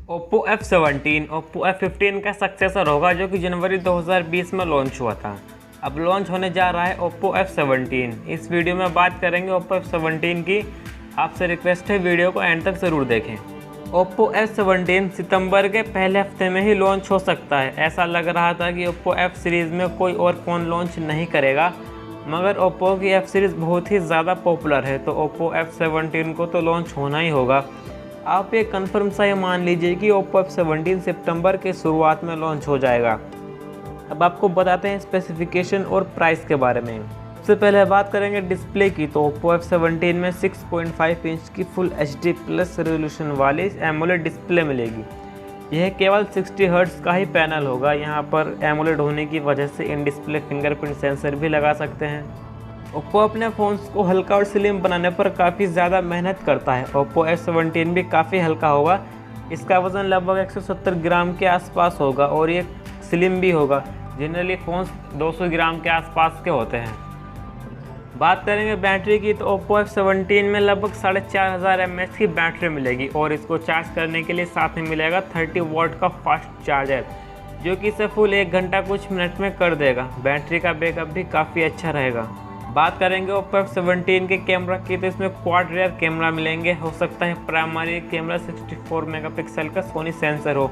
OPPO F17 OPPO F15 का successor होगा जो कि जनवरी 2020 में लॉन्च हुआ था। अब लॉन्च होने जा रहा है OPPO F17। इस वीडियो में बात करेंगे OPPO F17 की। आपसे रिक्वेस्ट है वीडियो को एंड तक ज़रूर देखें। OPPO F17 सितंबर के पहले हफ्ते में ही लॉन्च हो सकता है। ऐसा लग रहा था कि OPPO F सीरीज़ में कोई और फ़ोन लॉन्च नहीं करेगा, मगर OPPO की F सीरीज़ बहुत ही ज़्यादा पॉपुलर है, तो OPPO F17 को तो लॉन्च होना ही होगा। आप ये कन्फर्म सा ये मान लीजिए कि OPPO F17 सितंबर के शुरुआत में लॉन्च हो जाएगा। अब आपको बताते हैं स्पेसिफिकेशन और प्राइस के बारे में। सबसे पहले बात करेंगे डिस्प्ले की, तो OPPO F17 में 6.5 इंच की फुल HD प्लस रेजोल्यूशन वाली एमोलेड डिस्प्ले मिलेगी। यह केवल 60 हर्ट्ज का ही पैनल होगा। यहाँ पर एमोलेड होने की वजह से इन डिस्प्ले फिंगरप्रिंट सेंसर भी लगा सकते हैं। OPPO अपने फ़ोन्स को हल्का और स्लिम बनाने पर काफ़ी ज़्यादा मेहनत करता है। OPPO F17 भी काफ़ी हल्का होगा। इसका वज़न लगभग 170 ग्राम के आसपास होगा और ये स्लिम भी होगा। जनरली फ़ोन्स 200 ग्राम के आसपास के होते हैं। बात करेंगे बैटरी की, तो OPPO F17 में लगभग 4500 mAh की बैटरी मिलेगी और इसको चार्ज करने के लिए साथ में मिलेगा 30 वॉट का फास्ट चार्जर, जो कि इसे फुल 1 घंटा कुछ मिनट में कर देगा। बैटरी का बैकअप भी काफ़ी अच्छा रहेगा। बात करेंगे OPPO F17 के कैमरा की, तो इसमें क्वाड रियर कैमरा मिलेंगे। हो सकता है प्राइमरी कैमरा 64 मेगापिक्सल का सोनी सेंसर हो,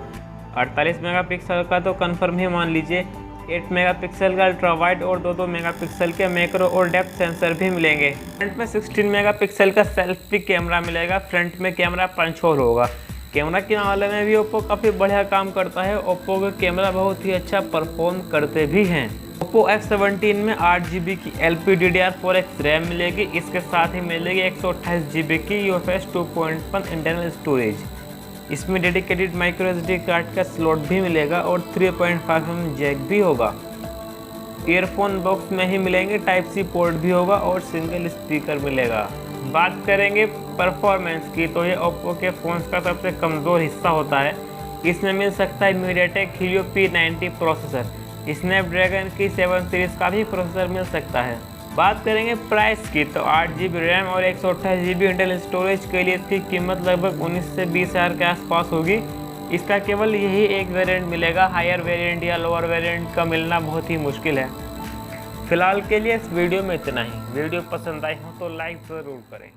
48 मेगापिक्सल का तो कंफर्म ही मान लीजिए। 8 मेगापिक्सल का अल्ट्रा वाइड और 2 मेगापिक्सल के मैक्रो और डेप्थ सेंसर भी मिलेंगे। फ्रंट में 16 मेगापिक्सल का सेल्फी कैमरा मिलेगा। फ्रंट में कैमरा पंच होल होगा। कैमरा के मामले में भी OPPO काफ़ी बढ़िया काम करता है। OPPO के कैमरा बहुत ही अच्छा परफॉर्म करते भी हैं। OPPO F17 में 8GB की LPDDR4X रैम मिलेगी। इसके साथ ही मिलेगी 128GB की UFS 2.1 इंटरनल स्टोरेज। इसमें डेडिकेटेड माइक्रो SD कार्ड का स्लॉट भी मिलेगा और 3.5mm जैक भी होगा। ईयरफोन बॉक्स में ही मिलेंगे, टाइप C पोर्ट भी होगा और सिंगल स्पीकर मिलेगा। बात करेंगे परफॉर्मेंस की, तो ये OPPO के फ़ोन्स का सबसे कमज़ोर हिस्सा होता है। इसमें मिल सकता है MediaTek Helio P90 processor. Snapdragon की 7 सीरीज़ का भी प्रोसेसर मिल सकता है। बात करेंगे प्राइस की, तो 8GB रैम और 128GB इंटरनल स्टोरेज के लिए इसकी कीमत लगभग 19 से 20 हज़ार के आसपास होगी। इसका केवल यही एक वेरिएंट मिलेगा। हायर वेरिएंट या लोअर वेरिएंट का मिलना बहुत ही मुश्किल है। फिलहाल के लिए इस वीडियो में इतना ही। वीडियो पसंद आई हो तो लाइक ज़रूर करें।